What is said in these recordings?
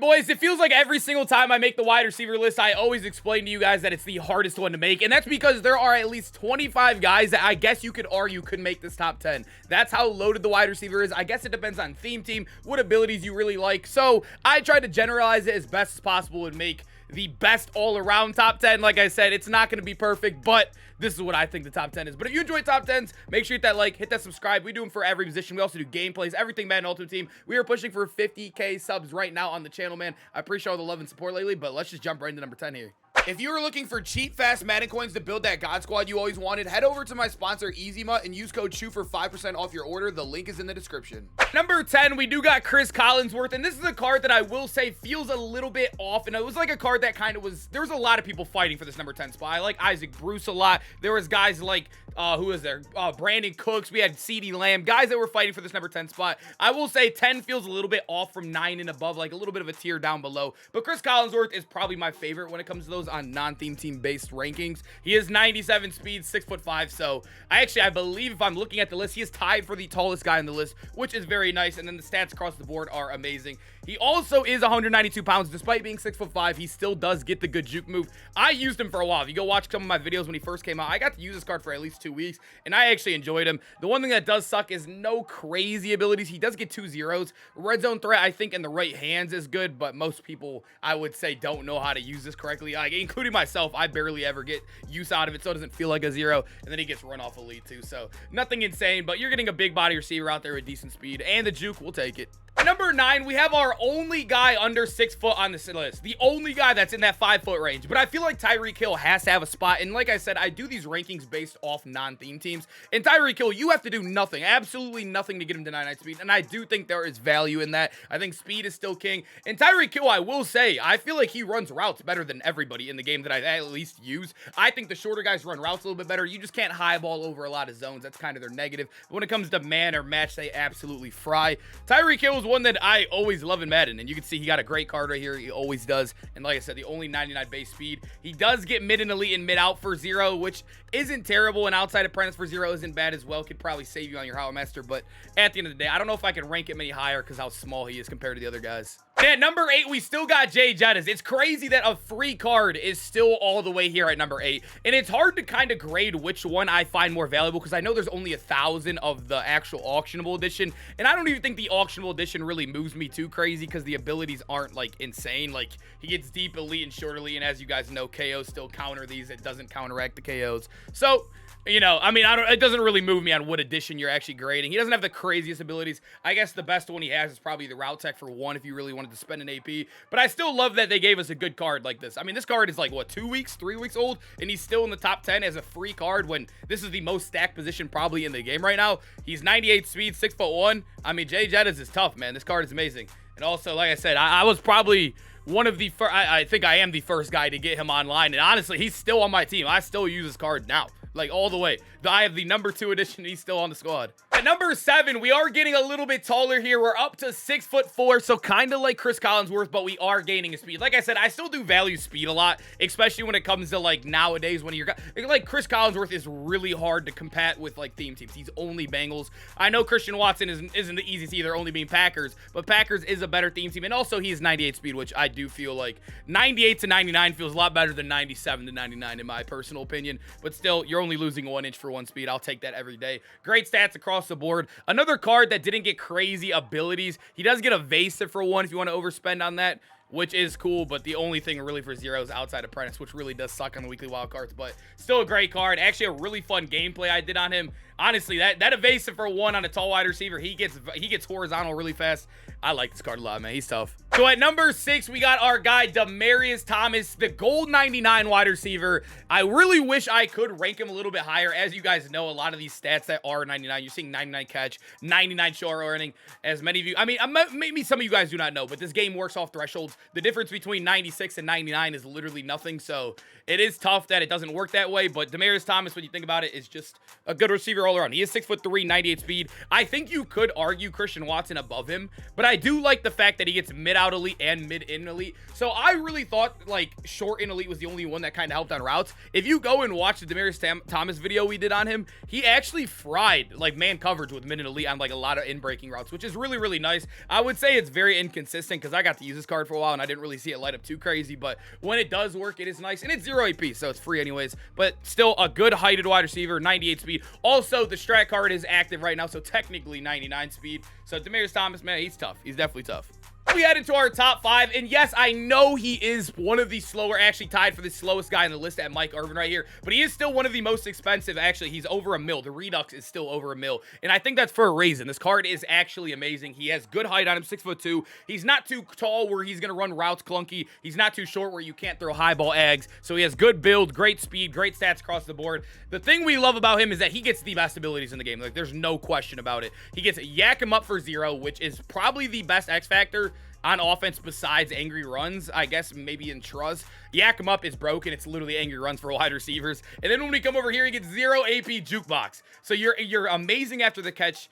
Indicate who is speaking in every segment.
Speaker 1: boys, it feels like every single time I make the wide receiver list, I always explain to you guys that it's the hardest one to make, and that's because there are at least 25 guys that I guess you could argue could make this top 10. That's how loaded the wide receiver is. I guess it depends on theme team, what abilities you really like, so I try to generalize it as best as possible and make the best all-around top 10. Like I said, it's not going to be perfect, but this is what I think the top 10 is. But if you enjoy top 10s, make sure you hit that like, hit that subscribe. We do them for every position. We also do gameplays, everything Madden Ultimate Team. We are pushing for 50K subs right now on the channel, man. I appreciate all the love and support lately, but let's just jump right into number 10 here. If you are looking for cheap, fast Madden coins to build that God Squad you always wanted, head over to my sponsor, EasyMut, and use code SHOE for 5% off your order. The link is in the description. Number 10, we do got Collinsworth, and this is a card that I will say feels a little bit off, and it was like a card that kind of was, there was a lot of people fighting for this number 10 spot. I like Isaac Bruce a lot. There was guys like, who was there? Brandon Cooks. We had CeeDee Lamb. Guys that were fighting for this number 10 spot. I will say 10 feels a little bit off from 9 and above, like a little bit of a tier down below. But Collinsworth is probably my favorite when it comes to those on non-theme team based rankings. He is 97 speed, 6'5", so I believe if I'm looking at the list, he is tied for the tallest guy on the list, which is very nice. And then the stats across the board are amazing. He also is 192 pounds. Despite being 6'5", he still does get the good juke move. I used him for a while. If you go watch some of my videos when he first came out, I got to use this card for at least 2 weeks, and I actually enjoyed him. The one thing that does suck is no crazy abilities. He does get 2 zeros. Red zone threat, I think, in the right hands is good, but most people, I would say, don't know how to use this correctly. Like, including myself, I barely ever get use out of it, so it doesn't feel like a zero. And then he gets run off elite too, so nothing insane, but you're getting a big body receiver out there with decent speed, and the juke, we'll take it. Number 9, we have our only guy under 6 foot on this list. The only guy that's in that 5 foot range. But I feel like Tyreek Hill has to have a spot. And like I said, I do these rankings based off non-theme teams. And Tyreek Hill, you have to do nothing, absolutely nothing to get him to 99 speed. And I do think there is value in that. I think speed is still king. And Tyreek Hill, I will say, I feel like he runs routes better than everybody in the game that I at least use. I think the shorter guys run routes a little bit better. You just can't highball over a lot of zones. That's kind of their negative. But when it comes to man or match, they absolutely fry. Tyreek Hill is one that I always love in Madden, and you can see he got a great card right here. He always does. And like I said, the only 99 base speed. He does get mid and elite and mid out for 0, which isn't terrible, and outside apprentice for 0 isn't bad as well. Could probably save you on your Howl Master, but at the end of the day, I don't know if I can rank him any higher because how small he is compared to the other guys. And at number 8, we still got Jay Jettas. It's crazy that a free card is still all the way here at number 8, and it's hard to kind of grade which one I find more valuable because I know there's only 1,000 of the actual auctionable edition, and I don't even think the auctionable edition really moves me too crazy because the abilities aren't like insane. Like, he gets deep, elite, and short elite, and as you guys know, KOs still counter these. It doesn't counteract the KOs. So, you know, I mean, it doesn't really move me on what edition you're actually grading. He doesn't have the craziest abilities. I guess the best one he has is probably the Route Tech for 1 if you really wanted to spend an AP. But I still love that they gave us a good card like this. I mean, this card is like, what, 2 weeks, 3 weeks old? And he's still in the top 10 as a free card when this is the most stacked position probably in the game right now. He's 98 speed, 6'1". I mean, Jay Jettas is tough, man. This card is amazing. And also, like I said, I was probably one of the first, I think I am the first guy to get him online. And honestly, he's still on my team. I still use this card now. Like, all the way. I have the number 2 edition. He's still on the squad. At number 7, we are getting a little bit taller here. We're up to 6'4", so kind of like Collinsworth, but we are gaining a speed. Like I said, I still do value speed a lot, especially when it comes to, like, nowadays when you're... Like, Collinsworth is really hard to combat with, like, theme teams. He's only Bengals. I know Christian Watson isn't the easiest either, only being Packers, but Packers is a better theme team, and also he is 98 speed, which I do feel like 98 to 99 feels a lot better than 97 to 99 in my personal opinion, but still, you're only losing 1 inch for 1 speed. I'll take that every day. Great stats across the board. Another card that didn't get crazy abilities. He does get evasive for 1 if you want to overspend on that, which is cool, but the only thing really for 0 is outside apprentice, which really does suck on the weekly wild cards, but still a great card. Actually, a really fun gameplay I did on him. Honestly, that evasive for 1 on a tall wide receiver, he gets horizontal really fast. I like this card a lot, man. He's tough. So at number 6, we got our guy, Darius Thomas, the gold 99 wide receiver. I really wish I could rank him a little bit higher. As you guys know, a lot of these stats that are 99, you're seeing 99 catch, 99 short earning. As many of you, I mean, maybe some of you guys do not know, but this game works off thresholds. The difference between 96 and 99 is literally nothing. So it is tough that it doesn't work that way. But Darius Thomas, when you think about it, is just a good receiver all around. He is 6'3", 98 speed. I think you could argue Christian Watson above him, but I do like the fact that he gets mid-out elite and mid-in elite. So I really thought, like, short in elite was the only one that kind of helped on routes. If you go and watch the Darius Thomas video we did on him, he actually fried, like, man coverage with mid and elite on, like, a lot of in-breaking routes, which is really, really nice. I would say it's very inconsistent because I got to use this card for a while and I didn't really see it light up too crazy, but when it does work, it is nice. And it's 0 AP, so it's free anyways, but still a good heighted wide receiver, 98 speed. Also, the strat card is active right now, so technically 99 speed. So Darius Thomas, man, he's tough. He's definitely tough. We head into our top 5, and yes, I know he is one of the slower, actually tied for the slowest guy in the list at Mike Irvin right here, but he is still one of the most expensive. Actually, he's over $1 million. The Redux is still over $1 million, and I think that's for a reason. This card is actually amazing. He has good height on him, 6'2". He's not too tall where he's going to run routes clunky. He's not too short where you can't throw high ball eggs, so he has good build, great speed, great stats across the board. The thing we love about him is that he gets the best abilities in the game. Like, there's no question about it. He gets Yak him up for 0, which is probably the best X factor on offense besides angry runs, I guess maybe in Trust. Yak him up is broken. It's literally angry runs for wide receivers. And then when we come over here, he gets 0 AP jukebox. So you're amazing after the catch.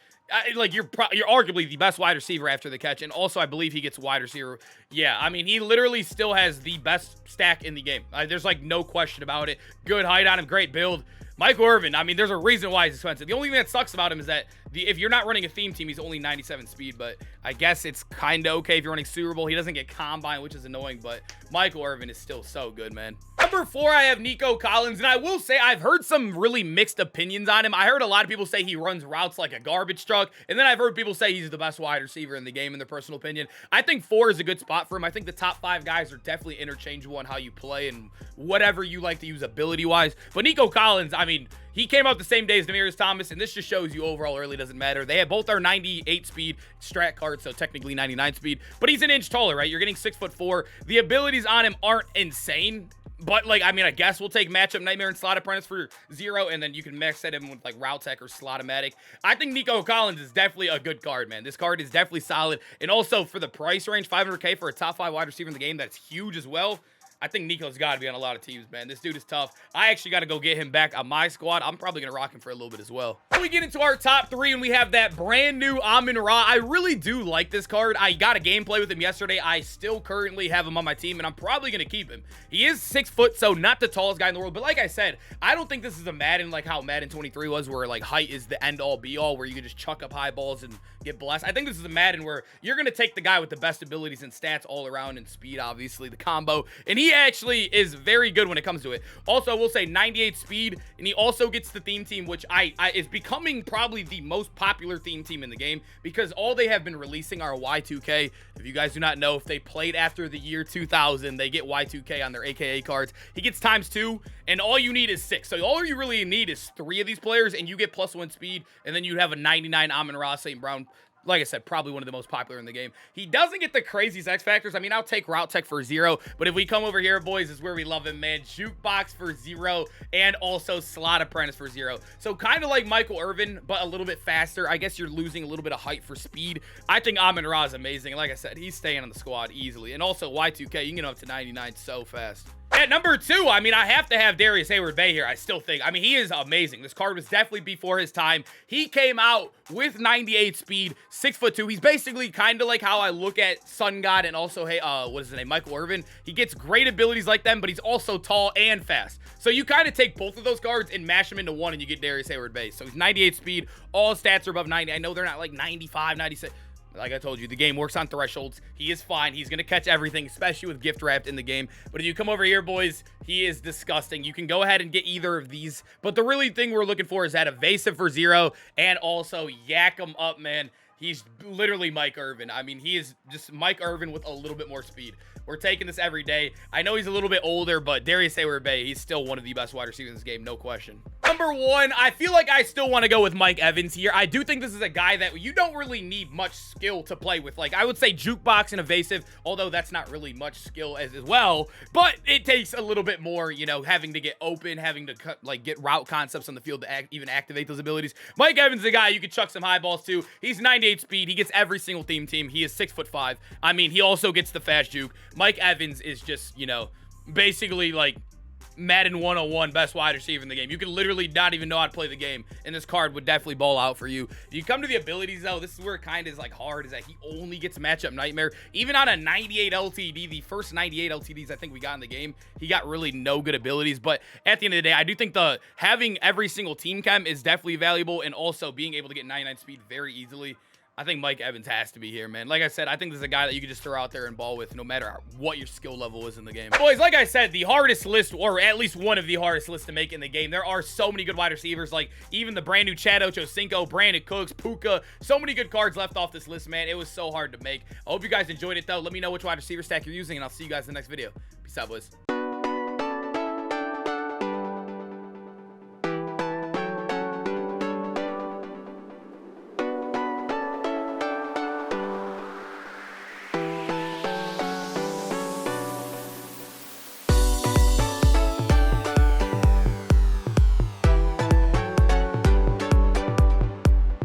Speaker 1: Like, you're arguably the best wide receiver after the catch. And also, I believe he gets wide receiver. Yeah, I mean, he literally still has the best stack in the game. There's, like, no question about it. Good height on him. Great build. Michael Irvin, I mean, there's a reason why he's expensive. The only thing that sucks about him is that if you're not running a theme team, he's only 97 speed, but I guess it's kind of okay if you're running Super Bowl. He doesn't get combine, which is annoying, but Michael Irvin is still so good, man. Number 4, I have Nico Collins, and I will say I've heard some really mixed opinions on him. I heard a lot of people say he runs routes like a garbage truck, and then I've heard people say he's the best wide receiver in the game in their personal opinion. I think 4 is a good spot for him. I think the top 5 guys are definitely interchangeable on how you play and whatever you like to use ability-wise, but Nico Collins, I mean, he came out the same day as Darius Thomas, and this just shows you overall early doesn't matter. They have both our 98 speed strat cards, so technically 99 speed, but he's an inch taller, right? You're getting 6'4". The abilities on him aren't insane, but, like, I mean, I guess we'll take Matchup Nightmare and Slot Apprentice for 0, and then you can max set him with, like, Route Tech or Slot-O-Matic. I think Nico Collins is definitely a good card, man. This card is definitely solid, and also for the price range, 500K for a top 5 wide receiver in the game, that's huge as well. I think Nico's got to be on a lot of teams, man. This dude is tough. I actually got to go get him back on my squad. I'm probably going to rock him for a little bit as well. Then we get into our top 3, and we have that brand new Amon-Ra. I really do like this card. I got a gameplay with him yesterday. I still currently have him on my team, and I'm probably going to keep him. He is 6 foot, so not the tallest guy in the world. But like I said, I don't think this is a Madden like how Madden 23 was, where, like, height is the end-all, be-all, where you can just chuck up high balls and get blessed. I think this is a Madden where you're going to take the guy with the best abilities and stats all around, and speed, obviously, the combo. And he actually is very good when it comes to it. Also, I will say 98 speed, and he also gets the theme team, which is becoming probably the most popular theme team in the game, because all they have been releasing are Y2K. If you guys do not know, if they played after the year 2000, they get Y2K on their AKA cards. He gets ×2, and all you need is 6. So all you really need is 3 of these players, and you get +1 speed, and then you have a 99 Amon-Ra St. Brown. Like I said, probably one of the most popular in the game. He doesn't get the craziest X factors. I mean, I'll take Route Tech for 0, but if we come over here, boys, is where we love him, man. Jukebox for 0, and also Slot Apprentice for 0. So kind of like Michael Irvin, but a little bit faster. I guess you're losing a little bit of height for speed. I think Amon-Ra is amazing. Like I said, he's staying on the squad easily. And also Y2K, you can get up to 99 so fast. At number 2, I mean, I have to have Darius Hayward Bay here, I still think. I mean, he is amazing. This card was definitely before his time. He came out with 98 speed, 6'2". He's basically kind of like how I look at Sun God and also, hey, what is his name, Michael Irvin. He gets great abilities like them, but he's also tall and fast. So you kind of take both of those cards and mash them into one, and you get Darius Hayward Bay. So he's 98 speed. All stats are above 90. I know they're not like 95, 96. Like I told you, the game works on thresholds. He is fine. He's going to catch everything, especially with gift wrapped in the game. But if you come over here, boys, he is disgusting. You can go ahead and get either of these. But the really thing we're looking for is that evasive for 0 and also yak him up, man. He's literally Mike Irvin. I mean, he is just Mike Irvin with a little bit more speed. We're taking this every day. I know he's a little bit older, but Darius Hayward Bay, he's still one of the best wide receivers in this game, no question. Number 1, I feel like I still want to go with Mike Evans here. I do think this is a guy that you don't really need much skill to play with. Like, I would say jukebox and evasive, although that's not really much skill as well, but it takes a little bit more, you know, having to get open, having to get route concepts on the field to even activate those abilities. Mike Evans is a guy you could chuck some high balls to. He's 98 speed. He gets every single theme team. He is 6'5". I mean, he also gets the fast juke. Mike Evans is just, you know, basically like Madden 101 best wide receiver in the game. You can literally not even know how to play the game, and this card would definitely ball out for you. If you come to the abilities, though, this is where it kind of is like hard, is that he only gets matchup nightmare. Even on a 98 LTD, the first 98 LTDs I think we got in the game, he got really no good abilities. But at the end of the day, I do think having every single team chem is definitely valuable, and also being able to get 99 speed very easily. I think Mike Evans has to be here, man. Like I said, I think this is a guy that you can just throw out there and ball with no matter what your skill level is in the game. Boys, like I said, the hardest list, or at least one of the hardest lists to make in the game. There are so many good wide receivers, like even the brand new Chad Ochocinco, Brandon Cooks, Puka. So many good cards left off this list, man. It was so hard to make. I hope you guys enjoyed it, though. Let me know which wide receiver stack you're using, and I'll see you guys in the next video. Peace out, boys.